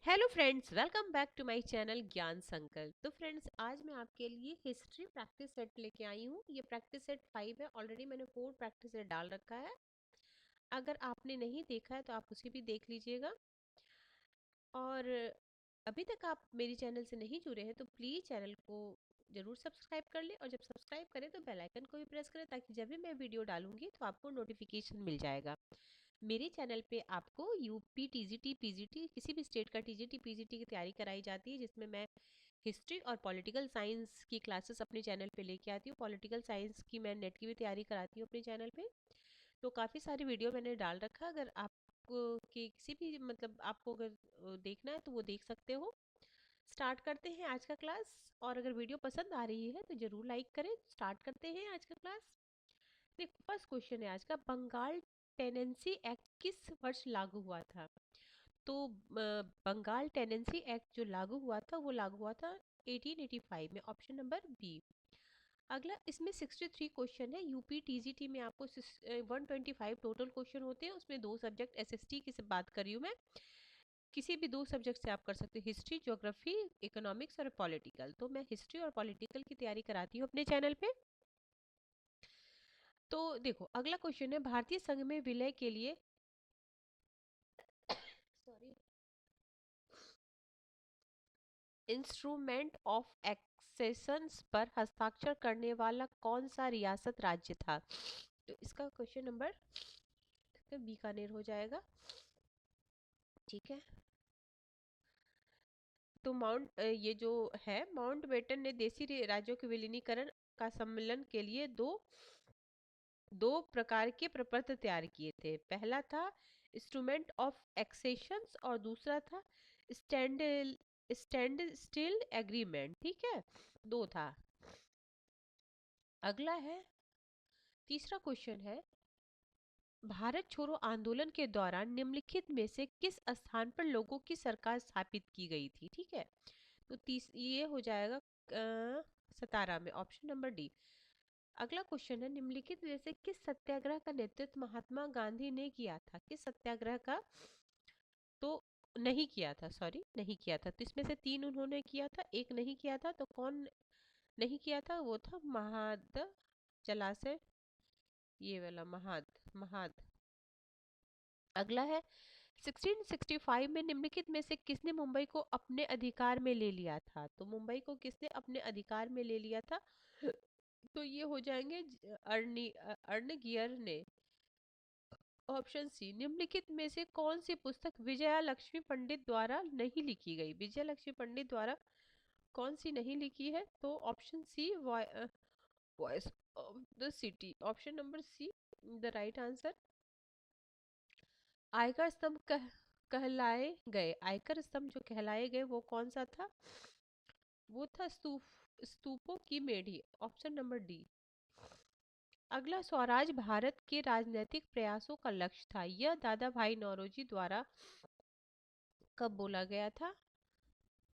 Hello friends, welcome back to my channel Gyan Sankalp. तो friends, आज मैं आपके लिए हिस्ट्री प्रैक्टिस सेट लेके आई हूँ। ये प्रैक्टिस सेट 5 है। ऑलरेडी मैंने 4 प्रैक्टिस सेट डाल रखा है। अगर आपने नहीं देखा है तो आप उसे भी देख लीजिएगा। और अभी तक आप मेरी चैनल से नहीं जुड़े हैं तो प्लीज़ चैनल को ज़रूर सब्सक्राइब कर लें, और जब सब्सक्राइब करें तो बेल आइकन को भी प्रेस करें, ताकि जब भी मैं वीडियो डालूंगी तो आपको नोटिफिकेशन मिल जाएगा। मेरे चैनल पे आपको यूपी टीजीटी पीजीटी, किसी भी स्टेट का टीजीटी पीजीटी की तैयारी कराई जाती है, जिसमें मैं हिस्ट्री और पॉलिटिकल साइंस की क्लासेस अपने चैनल पे लेके आती हूँ। पॉलिटिकल साइंस की मैं नेट की भी तैयारी कराती हूँ अपने चैनल पे। तो काफ़ी सारी वीडियो मैंने डाल रखा है। अगर आपको कि किसी भी मतलब आपको अगर देखना है तो वो देख सकते हो। स्टार्ट करते हैं आज का क्लास। और अगर वीडियो पसंद आ रही है तो ज़रूर लाइक करें। स्टार्ट करते हैं आज का क्लास। देखो, फर्स्ट क्वेश्चन है आज का, बंगाल टेनेंसी एक्ट किस वर्ष लागू हुआ था? तो बंगाल टेनेंसी एक्ट जो लागू हुआ था वो लागू हुआ था 1885 में, ऑप्शन नंबर बी। अगला, इसमें 63 क्वेश्चन है। यूपी टीजीटी में आपको 125 टोटल क्वेश्चन होते हैं। उसमें दो सब्जेक्ट एसएसटी की से बात कर रही हूँ मैं। किसी भी दो सब्जेक्ट से आप कर सकते हैं, हिस्ट्री, ज्योग्राफी, इकोनॉमिक्स और पॉलिटिकल। तो मैं हिस्ट्री और पॉलिटिकल की तैयारी कराती हूँ अपने चैनल पे। तो देखो, अगला क्वेश्चन है, भारतीय संघ में विलय के लिए सॉरी इंस्ट्रूमेंट ऑफ एक्सेशंस पर हस्ताक्षर करने वाला कौन सा रियासत राज्य था? तो इसका क्वेश्चन नंबर बीकानेर हो जाएगा। ठीक है। तो ये जो है, माउंटबेटन ने देशी राज्यों के विलीनीकरण का सम्मेलन के लिए दो प्रकार के प्रपत्र तैयार किए थे। पहला था इंस्ट्रूमेंट ऑफ एक्सेशंस और दूसरा था स्टैंड स्टैंड स्टिल एग्रीमेंट। ठीक है, दो था। अगला है, तीसरा क्वेश्चन है, भारत छोड़ो आंदोलन के दौरान निम्नलिखित में से किस स्थान पर लोगों की सरकार स्थापित की गई थी? ठीक है। तो ये हो जाएगा सतारा में, ऑप्शन नंबर डी। अगला क्वेश्चन है, निम्नलिखित में से किस सत्याग्रह का नेतृत्व महात्मा गांधी ने किया था? किस सत्याग्रह का? तो नहीं किया था, सॉरी, नहीं किया था। तो इसमें से तीन उन्होंने किया था, एक नहीं किया था। तो कौन नहीं किया था? वो था महाद जलाशय, ये वाला महाद महाद। अगला है, 1665 में निम्नलिखित में से किसने मुंबई को अपने अधिकार में ले लिया था? तो मुंबई को किसने अपने अधिकार में ले लिया था? तो ये हो जाएंगे अर्णगियर ने, ऑप्शन सी। निम्नलिखित में से कौन सी पुस्तक विजया लक्ष्मी पंडित द्वारा नहीं लिखी गई? विजया लक्ष्मी पंडित द्वारा कौन सी नहीं लिखी है? तो option C, voice of the city, option number C the right answer. आयकर स्तंभ कहलाए गए, आयकर स्तंभ जो कहलाए गए वो कौन सा था? वो था स्तूपों की मेढ़ी, ऑप्शन नंबर डी। अगला, स्वराज भारत के राजनीतिक प्रयासों का लक्ष्य था, यह दादा भाई नौरोजी द्वारा कब बोला गया था?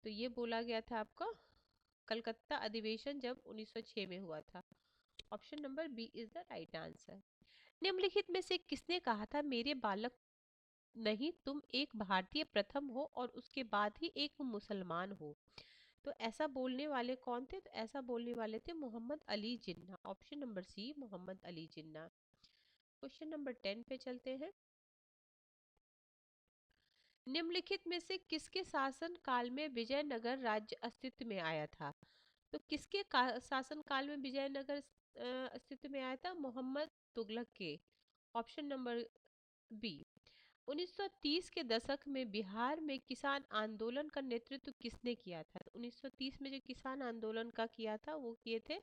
तो ये बोला गया था आपका कलकत्ता अधिवेशन जब 1906 में हुआ था। Option number B is the right answer. निम्नलिखित में से किसने कहा था, मेरे बालक नहीं, तुम एक भारतीय प्रथम हो और उसके बाद ही एक मुसलमान हो? तो ऐसा बोलने वाले कौन थे? तो ऐसा बोलने वाले थे Mohammad Ali Jinnah, option number C Mohammad Ali Jinnah. Question number 10 पे चलते हैं। निम्नलिखित में से किसके शासन काल में विजयनगर राज्य अस्तित्व में आया था? तो किसके शासन काल में विजयनगर अस्तित्व में आया था? मोहम्मद तुगलक के, ऑप्शन नंबर बी। 1930 के दशक में बिहार में किसान आंदोलन का नेतृत्व किसने किया था? तो 1930 में जो किसान आंदोलन का किया था वो किए थे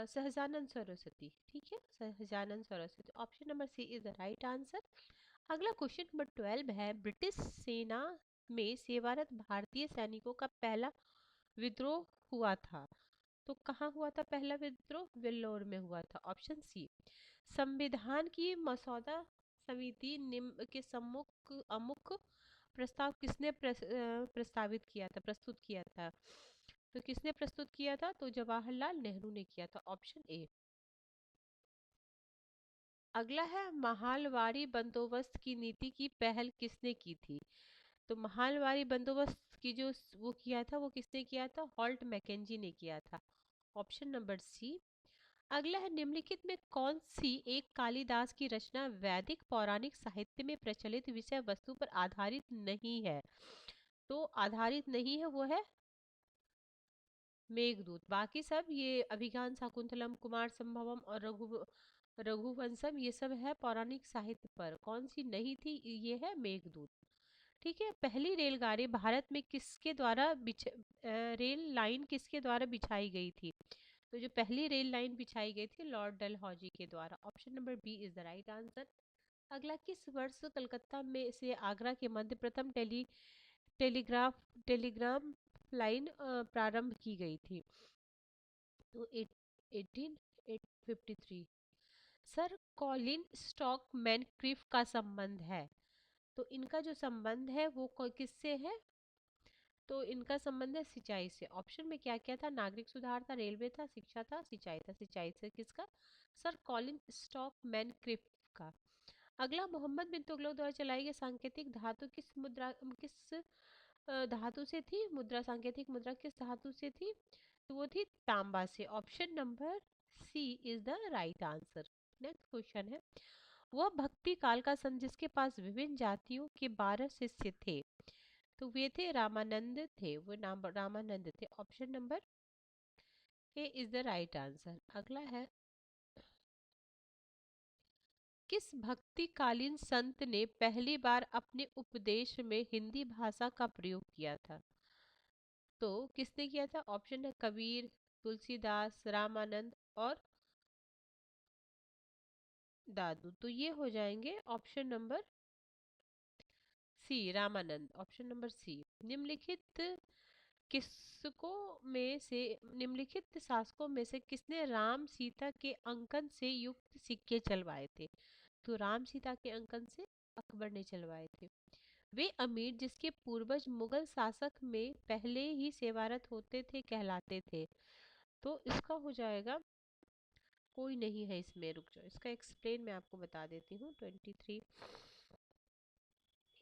सहजानंद सरस्वती। ठीक है, Sahajanand Saraswati, option number C is the right answer. अगला क्वेश्चन नंबर 12 है, ब्रिटिश सेना में सेवारत भारतीय सैनिकों का पहला विद्रोह हुआ था? तो कहाँ हुआ था पहला विद्रोह? वेल्लोर में हुआ था, ऑप्शन सी। संविधान की मसौदा समिति निम्न के सम्मुख अमुक प्रस्ताव किसने प्रस्तावित किया था, प्रस्तुत किया था? तो किसने प्रस्तुत किया था? तो जवाहरलाल नेहरू ने किया था, ऑप्शन ए। अगला है, महालवाड़ी बंदोबस्त की नीति की पहल किसने की थी? तो महालवारी बंदोबस्त की जो वो किया था, वो किसने किया था? हॉल्ट मैकेंजी ने किया था। Option number C. अगला है, निम्नलिखित में कौन सी एक कालिदास की रचना वैदिक पौराणिक साहित्य में प्रचलित विषय वस्तु पर आधारित नहीं है? तो आधारित नहीं है वो है मेघदूत। बाकी सब ये अभिज्ञान शाकुंतलम, कुमार संभवम और रघुवंशम, ये सब है पौराणिक साहित्य पर। कौन सी नहीं थी? ये है मेघदूत। ठीक है। पहली रेलगाड़ी भारत में किसके द्वारा रेल लाइन किसके द्वारा बिछाई गई थी? तो जो पहली रेल लाइन बिछाई गई थी, लॉर्ड डलहौजी के द्वारा। Option number B is the right answer. अगला, किस वर्ष कलकत्ता में से आगरा के मध्य प्रथम टेलीग्राफ टेलीग्राम लाइन प्रारंभ की गई थी? तो 1853। सर कॉलिन स्टॉक मैनक्रिफ का संबंध है, तो इनका जो संबंध है वो किससे है? तो इनका संबंध है सिंचाई से। ऑप्शन में क्या क्या था? नागरिक सुधार था, रेलवे था, शिक्षा था, सिंचाई था। सिंचाई से किसका? सर कॉलिन स्टॉक मैनक्रिफ का। अगला, मोहम्मद बिन तुगलक द्वारा चलाई गई सांकेतिक धातु किस धातु से थी? मुद्रा, सांकेतिक मुद्रा किस धातु से थी? तो वो थी तांबा से। Option number C is the right answer. Next question है, वह भक्ति काल का संत जिसके पास विभिन्न जातियों के 12 शिष्य थे? तो वे थे रामानंद थे, वो नाम रामानंद थे। Option number A is the right answer. अगला है, किस भक्तिकालीन संत ने पहली बार अपने उपदेश में हिंदी भाषा का प्रयोग किया था? तो किसने किया था? ऑप्शन है कबीर, तुलसीदास, रामानंद और दादू। तो ये हो जाएंगे option number C, Ramanand. Option number C. निम्नलिखित किसको में से निम्नलिखित शासकों में से किसने राम सीता के अंकन से युक्त सिक्के चलवाए थे? तो राम सीता के अंकन से अकबर ने चलवाए थे। वे अमीर जिसके पूर्वज मुगल शासक में पहले ही सेवारत होते थे कहलाते थे? तो इसका हो जाएगा, कोई नहीं है इसमें, रुक जाओ, इसका एक्सप्लेन मैं आपको बता देती हूँ। 23,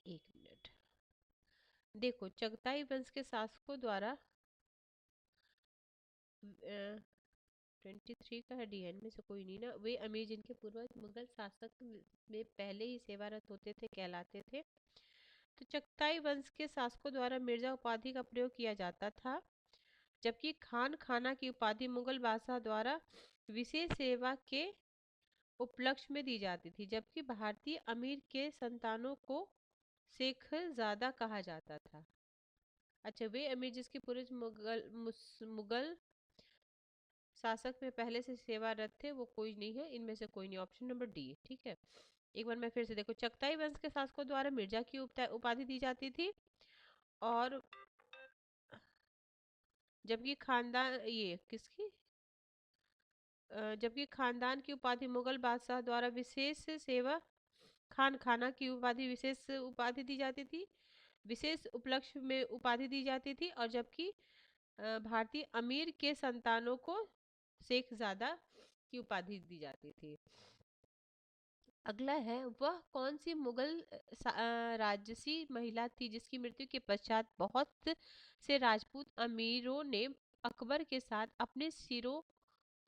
एक मिनट। देखो, चगताई वंश के शासकों द्वारा 23 का है, डीएन में से कोई नहीं ना। वे अमीर जिनके पूर्वज मुगल शासक में पहले ही सेवारत होते थे कहलाते थे। तो चगताई वंश के शासकों द्वारा मिर्जा उपाधि का प्रयोग किया जाता था, जबकि खान खाना की उपाधि मुगल बादशाह द्वारा विशेष सेवा के उपलक्ष्य में दी जाती थी, जबकि भारतीय अमीर के संतानों को शेख ज्यादा कहा जाता था। अच्छा, वे अमीर जिसके पूर्वज मुगल शासक में पहले से सेवारत थे, वो कोई नहीं है, इनमें से कोई नहीं। Option number D. ठीक है। एक बार मैं फिर से, देखो, चगताई वंश के शासकों द्वारा मिर्जा की उपाधि दी जाती थी, और जबकि खानदान ये किसकी जबकि खानदान की उपाधि मुगल बादशाह द्वारा विशेष सेवा खान खाना की उपाधि विशेष उपाधि दी जाती थी, विशेष उपलक्ष्य में उपाधि दी जाती थी, और जबकि भारतीय अमीर के संतानों को शेखजादा की उपाधि दी जाती थी। अगला है, वह कौन सी मुगल राजसी महिला थी जिसकी मृत्यु के पश्चात बहुत से राजपूत अमीरों ने अकबर के साथ अपने सिरों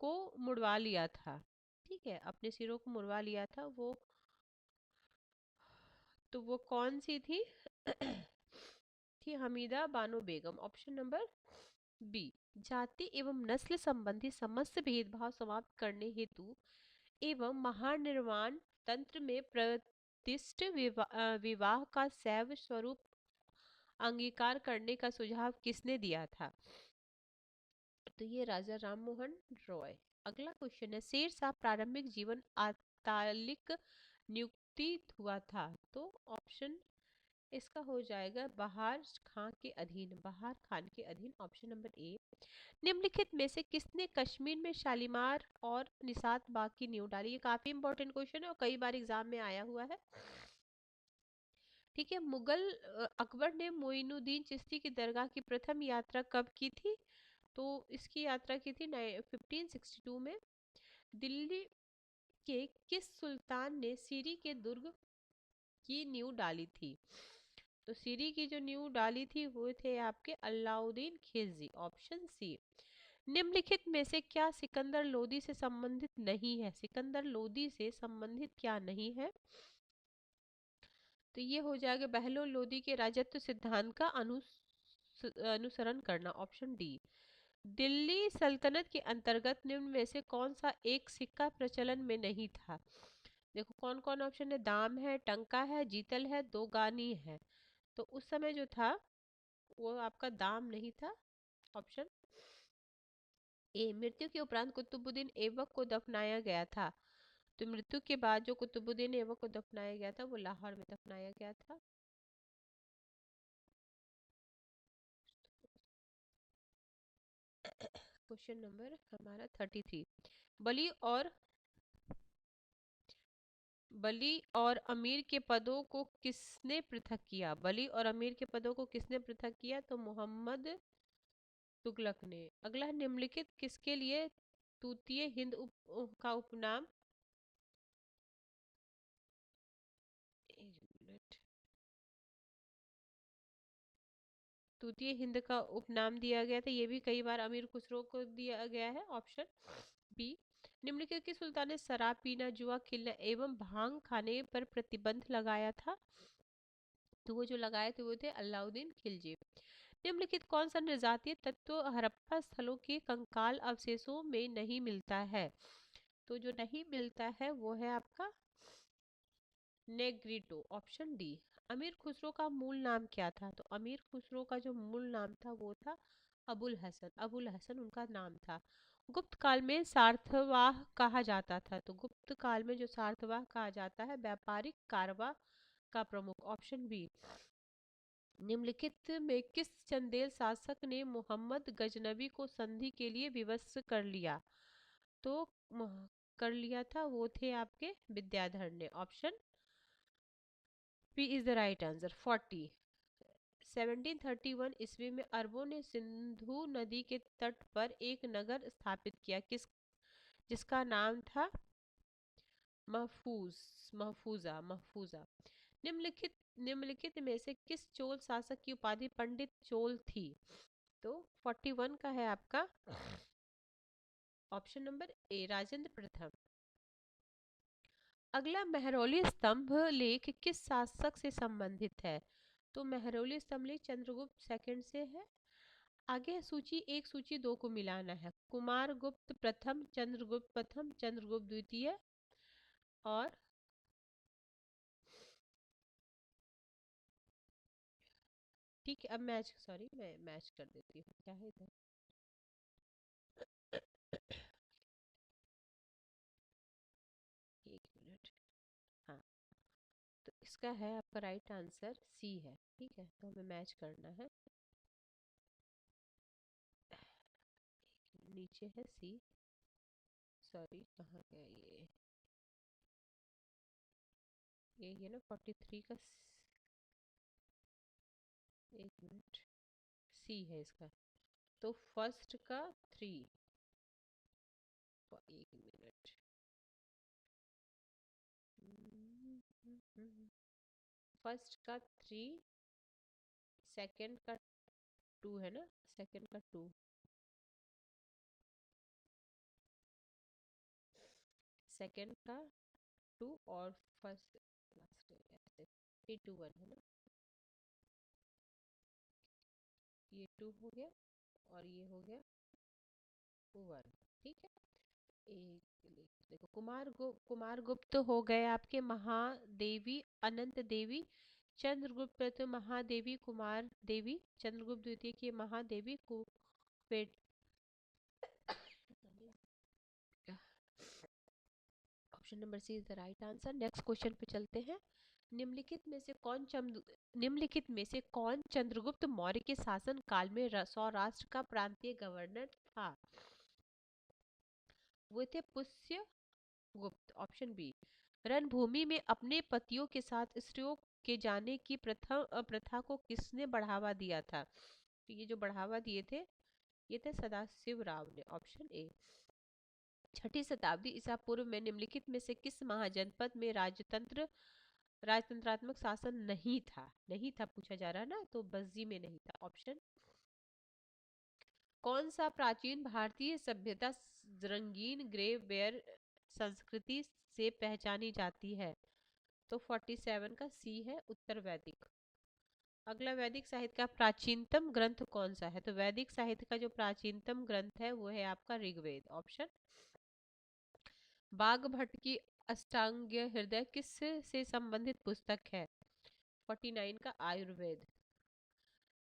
को मुड़वा लिया था? ठीक है, अपने सिरों को मुड़वा लिया था वो, तो वो कौन सी थी? थी Hamida Bano Begum. Option number B. जाति एवं नस्ल संबंधी समस्त भेदभाव समाप्त करने हेतु एवं महानिर्वाण तंत्र में प्रतिष्ठ विवाह का शैव स्वरूप अंगीकार करने का सुझाव किसने दिया था? तो ये राजा राम मोहन रॉय। अगला क्वेश्चन है, शेर शाह प्रारंभिक जीवन अतालिक नियुक्ति हुआ था? तो ऑप्शन इसका हो जाएगा बहार खां के अधीन, बहार खान के अधीन। Option number A. निम्नलिखित में से किसने कश्मीर में शालीमार और निशात बाग की नींव डाली? ये काफी इंपॉर्टेंट क्वेश्चन है और कई बार एग्जाम में आया हुआ है। ठीक है। अकबर ने मोइनुद्दीन चिश्ती की दरगाह की प्रथम यात्रा कब की थी? तो इसकी यात्रा की थी 1562 में। दिल्ली के किस सुल्तान ने सीरी के दुर्ग की नींव डाली थी? तो सीरी की जो नींव डाली थी वो थे आपके अलाउद्दीन खिलजी, ऑप्शन सी। निम्नलिखित में से क्या सिकंदर लोदी से संबंधित नहीं है? सिकंदर लोदी से संबंधित क्या नहीं है? तो ये हो जाएगा बहलोल लोदी के राजत्व सिद्धांत का अनुसरण करना, ऑप्शन डी। दिल्ली सल्तनत के अंतर्गत निम्न में से कौन सा एक सिक्का प्रचलन में नहीं था? देखो कौन कौन ऑप्शन है, दाम है, टंका है, जीतल है, दो गानी है। तो उस समय जो था वो आपका दाम नहीं था, ऑप्शन ए। मृत्यु के उपरांत कुतुबुद्दीन ऐबक को दफनाया गया था। तो मृत्यु के बाद जो कुतुबुद्दीन ऐबक को दफनाया गया था वो लाहौर में दफनाया गया था। क्वेश्चन नंबर हमारा 33। बली और बली और अमीर के पदों को किसने पृथक किया? बली और अमीर के पदों को किसने पृथक किया? तो मोहम्मद तुगलक ने। अगला, निम्नलिखित किसके लिए तूतीय हिंद का उपनाम, एक मिनट, तूतीय हिंद का उपनाम दिया गया था? ये भी कई बार अमीर खुसरो को दिया गया है, ऑप्शन बी। निम्नलिखित के सुल्तान ने शराब पीना, जुआ खेलना एवं भांग खाने पर प्रतिबंध लगाया था? तो वो जो लगाए थे वो थे अलाउद्दीन खिलजी। निम्नलिखित कौन सा नृजातीय तत्व हड़प्पा स्थलों के कंकाल अवशेषों में नहीं मिलता है? तो जो नहीं मिलता है वो है आपका नेग्रिटो, ऑप्शन डी। अमीर खुसरो का मूल नाम क्या था? तो अमीर खुसरो का जो मूल नाम था वो था अबुल हसन। अबुल हसन उनका नाम था। गुप्त काल में सार्थवाह कहा जाता था? तो गुप्त काल में जो सार्थवाह कहा जाता है व्यापारिक कारवा का प्रमुख, ऑप्शन बी। निम्नलिखित में किस चंदेल शासक ने मोहम्मद गजनबी को संधि के लिए विवश कर लिया? तो कर लिया था वो थे आपके विद्याधर ने, option B is the right answer. 40। 1731 ईस्वी में अरबों ने सिंधु नदी के तट पर एक नगर स्थापित किया, किस जिसका नाम था महफूज, महफूजा। निम्नलिखित निम्नलिखित में से किस चोल शासक की उपाधि पंडित चोल थी? तो 41 का है आपका ऑप्शन नंबर ए, राजेंद्र प्रथम। अगला, मेहरौली स्तंभ लेख किस शासक से संबंधित है? तो मेहरौली स्तंभ लेख चंद्रगुप्त सेकंड से है। आगे है सूची एक, सूची दो को मिलाना है। कुमारगुप्त प्रथम, चंद्रगुप्त प्रथम, चंद्रगुप्त द्वितीय और ठीक है। अब मैच, सॉरी मैं मैच कर देती हूँ, क्या है इधर। एक मिनट। हाँ, तो इसका है आपका राइट आंसर सी है, ठीक है। तो हमें मैच करना है। नीचे है सी, सॉरी कहाँ गया ये ना 43 का एक मिनट, सी है इसका। तो फर्स्ट का 3, एक मिनट, फर्स्ट का 3, सेकंड का 2 है ना, सेकंड का 2, सेकंड का 2 और फर्स्ट लास्ट ऐसे 3 2 1 है ना। ये 2 हो गया और ये हो गया 1, ठीक है। देखो कुमारगुप्त हो गए आपके महादेवी अनंत देवी, चंद्रगुप्त प्रथम महादेवी कुमार देवी, चंद्रगुप्त द्वितीय की महादेवी कुपेट। Option number C is the right answer. Next question पे चलते हैं। निम्नलिखित में से कौन चंद्रगुप्त मौर्य के शासन काल में सौराष्ट्र का प्रांतीय गवर्नर था? वो थे पुष्य गुप्त, ऑप्शन बी। रणभूमि में अपने पतियों के साथ स्त्रियों के जाने की प्रथा को किसने बढ़ावा दिया था? तो ये जो बढ़ावा दिए थे ये थे सदाशिव राव ने, ऑप्शन ए। छठी शताब्दी ईसा पूर्व में निम्नलिखित में से किस महाजनपद में राजतंत्र राजतंत्रात्मक शासन नहीं था, नहीं था पूछा जा रहा है ना, तो बस जी में नहीं था ऑप्शन। कौन सा प्राचीन भारतीय सभ्यता रंगीन ग्रे बेयर संस्कृति से पहचानी जाती है? तो 47 का सी है उत्तर वैदिक। अगला, वैदिक साहित्य का प्राचीनतम ग्रंथ कौन सा है? तो वैदिक साहित्य का जो प्राचीनतम ग्रंथ है वो है आपका ऋग्वेद ऑप्शन। बाघ भट्ट की अष्टांग हृदय किस से संबंधित पुस्तक है? 49 का आयुर्वेद।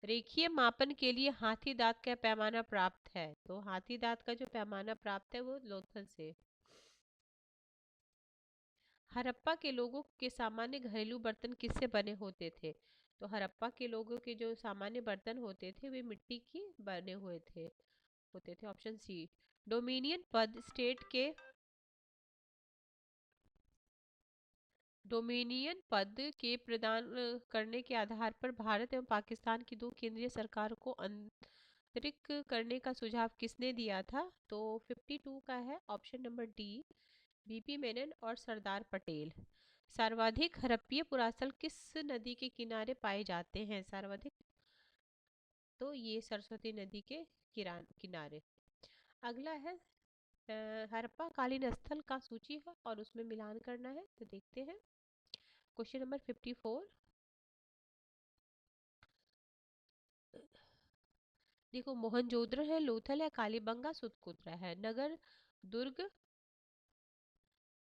रेखीय मापन के लिए हाथी दांत का पैमाना प्राप्त है? तो हाथी दांत का जो पैमाना प्राप्त है वो लोथल से। हड़प्पा के लोगों के सामान्य घरेलू बर्तन किससे बने होते थे? तो हड़प्पा के लोगों के जो सामान्य बर्तन होते थे वे मिट्टी की बने हुए थे, होते थे ऑप्शन सी। डोमिनियन पद स्टेट के डोमिनियन पद के प्रदान करने के आधार पर भारत एवं पाकिस्तान की दो केंद्रीय सरकार को आंतरिक करने का सुझाव किसने दिया था? तो 52 का है option number D, BP Menon और सरदार पटेल। सर्वाधिक हड़प्पीय पुरास्थल किस नदी के किनारे पाए जाते हैं? सर्वाधिक, तो ये सरस्वती नदी के किनारे। अगला है हड़प्पा कालीन स्थल का सूची है और उसमें मिलान करना है, तो देखते हैं। Question number 54। देखो, मोहनजोदड़ो है, लोथल है, कालीबंगा, सुतकुत्रा है, नगर दुर्ग।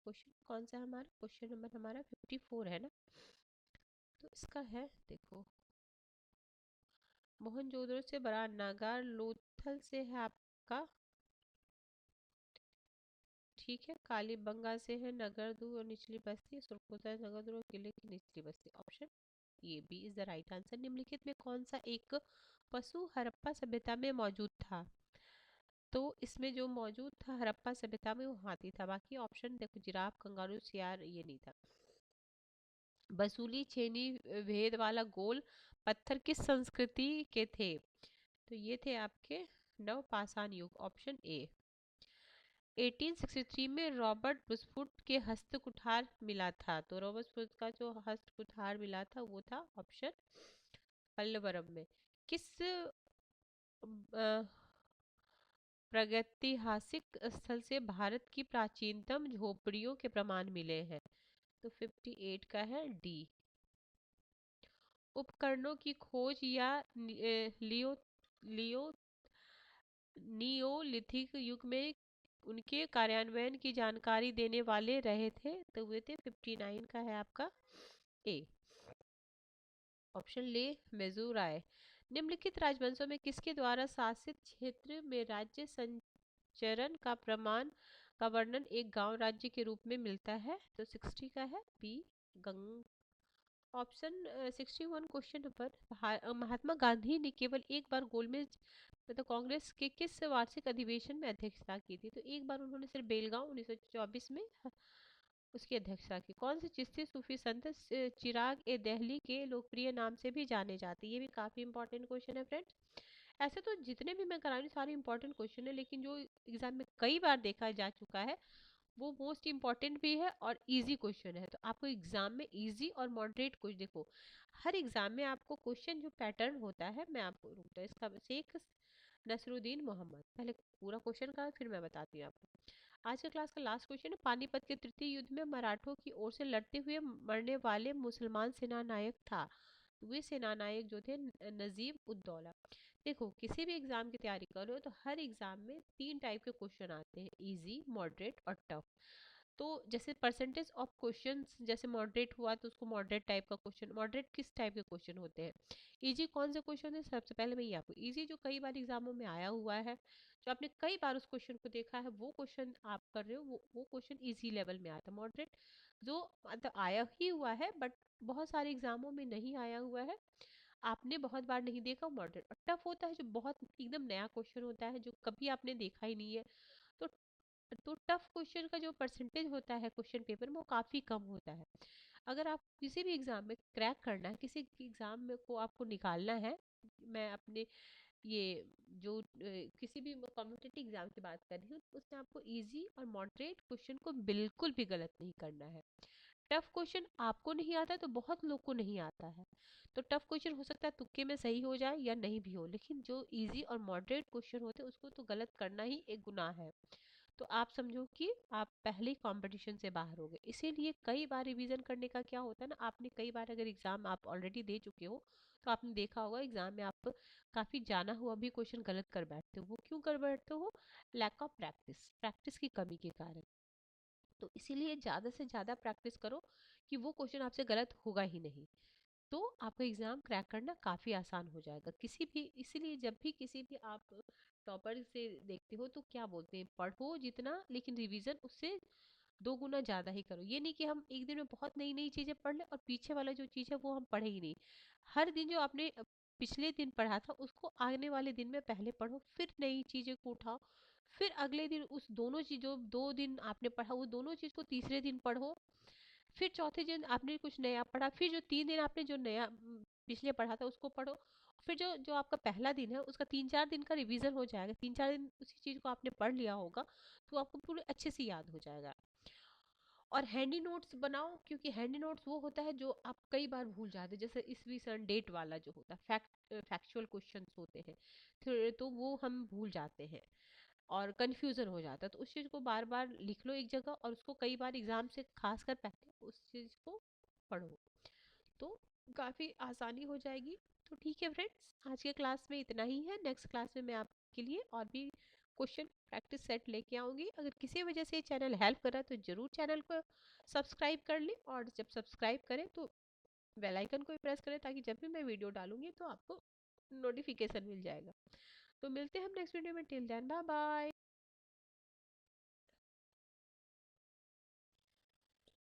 क्वेश्चन कौन सा है हमारा? क्वेश्चन नंबर हमारा 54 है ना, तो इसका है देखो, मोहनजोदड़ो से बड़ा नागार लोथल से है आपका, ठीक है, कालीबंगा से है नगरदुर्ग और निचली बस्ती, सुरकोता नगरदुर्ग किले की निचली बस्ती। Option A B is the right answer. निम्नलिखित में कौन सा एक पशु हड़प्पा सभ्यता में मौजूद था? तो इसमें जो मौजूद था हड़प्पा सभ्यता में वो हाथी था, बाकी ऑप्शन देखो जिराफ, कंगारू, सियार ये नहीं था। बसूली छेनी भेद वाला गोल पत्थर किस संस्कृति के थे? तो ये थे आपके नवपाषाण युग ऑप्शन ए। 1863 में रॉबर्ट ब्रुसफुट के हस्त कुठार मिला था, तो रॉबर्ट ब्रुसफुट का जो हस्त कुठार मिला था वो था ऑप्शन पल्लवरम में। किस प्रागैतिहासिक स्थल से भारत की प्राचीनतम झोपड़ियों के प्रमाण मिले हैं? तो 58 का है डी। उपकरणों की खोज या लियो लियो नियोलिथिक युग में उनके कार्यान्वयन की जानकारी देने वाले रहे थे, तो वे थे 59 का है आपका ए ऑप्शन ले मेजुराय। निम्नलिखित राजवंशों में किसके द्वारा शासित क्षेत्र में राज्य संचरण का प्रमाण का वर्णन एक गांव राज्य के रूप में मिलता है? तो 60 का है बी गंग। Option 61 question number, Mahatma Gandhi ने केवल एक बार गोलमेज मतलब कांग्रेस के किस वार्षिक अधिवेशन में अध्यक्षता की थी? तो एक बार उन्होंने सिर्फ बेलगांव 1924 में उसकी अध्यक्षता की। कौन से चिश्ती सूफी संत चिराग ए दहली के लोकप्रिय नाम से भी जाने जाते हैं? ये भी काफी इंपॉर्टेंट क्वेश्चन है फ्रेंड्स। ऐसे तो जितने भी मैं करा रही हूँ सारे इंपॉर्टेंट क्वेश्चन है, लेकिन जो एग्जाम में कई बार देखा जा चुका है वो मोस्ट इम्पॉर्टेंट भी है और इजी क्वेश्चन है। तो आपको एग्जाम में इजी और मॉडरेट कुछ देखो, हर एग्जाम में आपको क्वेश्चन जो पैटर्न होता है, मैं आपको रुकता है इसका, शेख नसरुद्दीन मोहम्मद, पहले पूरा क्वेश्चन का फिर मैं बताती हूँ आपको। आज का क्लास का लास्ट क्वेश्चन है, पानीपत के तृतीय युद्ध में मराठों की ओर से लड़ते हुए मरने वाले मुसलमान सेनानायक था? वे सेनानायक जो थे नजीब उद्दौला। देखो, किसी भी एग्जाम की तैयारी करो तो हर एग्जाम में तीन टाइप के क्वेश्चन आते हैं, इजी, मॉडरेट और टफ। तो जैसे परसेंटेज ऑफ क्वेश्चंस जैसे मॉडरेट हुआ तो उसको मॉडरेट टाइप का क्वेश्चन, मॉडरेट किस टाइप के क्वेश्चन होते हैं, इजी कौन से क्वेश्चन है? सबसे पहले मैं ये आपको इजी जो कई बार एग्जामों में आया हुआ है, जो आपने कई बार उस क्वेश्चन को देखा है वो क्वेश्चन आप कर रहे हो, वो क्वेश्चन इजी लेवल में आता है। मॉडरेट जो मतलब आया ही हुआ है बट बहुत सारे एग्जामों में नहीं आया हुआ है, आपने बहुत बार नहीं देखा, मॉडरेट। और टफ होता है जो बहुत एकदम नया क्वेश्चन होता है जो कभी आपने देखा ही नहीं है। तो टफ क्वेश्चन का जो परसेंटेज होता है क्वेश्चन पेपर में वो काफ़ी कम होता है। अगर आप किसी भी एग्जाम में क्रैक करना है, किसी एग्जाम में को आपको निकालना है, मैं अपने ये जो किसी भी कॉम्पिटिटिव एग्जाम की बात कर रही हूँ, तो उसमें आपको इजी और मॉडरेट क्वेश्चन को बिल्कुल भी गलत नहीं करना है। टफ क्वेश्चन आपको नहीं आता तो बहुत लोग को नहीं आता है। तो टफ क्वेश्चन हो सकता है तुक्के में सही हो जाए या नहीं भी हो, लेकिन जो इजी और मॉडरेट क्वेश्चन होते हैं उसको तो गलत करना ही एक गुनाह है। तो आप समझो कि आप पहले ही कंपटीशन से बाहर हो गए। इसीलिए कई बार रिवीजन करने का क्या होता है ना, आपने कई बार अगर एग्जाम आप ऑलरेडी दे चुके हो तो आपने देखा होगा एग्जाम में आप काफी जाना हुआ भी क्वेश्चन गलत कर बैठते हो। वो क्यों कर बैठते हो? लैक ऑफ प्रैक्टिस, प्रैक्टिस की कमी के कारण। तो इसीलिए ज्यादा से ज्यादा प्रैक्टिस करो कि वो क्वेश्चन आपसे गलत होगा ही नहीं। तो आपका एग्जाम क्रैक करना काफी आसान हो जाएगा किसी भी। इसीलिए जब भी किसी भी आप टॉपर से देखते हो तो क्या बोलते हैं, पढ़ो जितना लेकिन रिवीजन उससे 2 गुना ज्यादा ही करो। ये नहीं कि हम एक दिन में बहुत नई नई चीजें पढ़ ले और पीछे वाला जो चीज है वो हम पढ़े ही नहीं। हर दिन जो आपने पिछले दिन पढ़ा था उसको आने वाले दिन में पहले पढ़ो, फिर नई चीजें को उठाओ, फिर अगले दिन उस दोनों चीज जो 2 दिन आपने पढ़ा वो दोनों चीज को तीसरे दिन पढ़ो, फिर चौथे दिन आपने कुछ नया पढ़ा, फिर जो 3 दिन आपने जो नया पिछले पढ़ा था उसको पढ़ो। फिर जो जो आपका पहला दिन है उसका 3-4 दिन का रिवीजन हो जाएगा। 3-4 दिन उसी चीज को आपने पढ़ लिया होगा तो आपको पूरे अच्छे से याद हो जाएगा। और हैंडी नोट्स बनाओ, क्योंकि हैंडी नोट्स वो होता है जो आप कई बार भूल जाते हैं, जैसे ईसवी सन डेट वाला जो होता है, फैक्चुअल क्वेश्चंस होते हैं, तो वो हम भूल जाते हैं और कंफ्यूजन हो जाता है। तो उस चीज को बार बार लिख लो एक जगह और उसको कई बार एग्जाम से खासकर पहले उस चीज को पढ़ो, तो काफी आसानी हो जाएगी। तो ठीक है फ्रेंड्स, आज के क्लास में इतना ही है। नेक्स्ट क्लास में मैं आपके लिए और भी क्वेश्चन प्रैक्टिस सेट लेके आऊंगी। अगर किसी वजह से ये चैनल हेल्प कर रहा है तो जरूर चैनल को सब्सक्राइब कर लें, और जब सब्सक्राइब करें तो बेल आइकन को भी प्रेस करें ताकि जब भी मैं वीडियो डालूंगी तो आपको नोटिफिकेशन मिल जाएगा। तो मिलते हैं हम नेक्स्ट वीडियो में। Till then bye bye.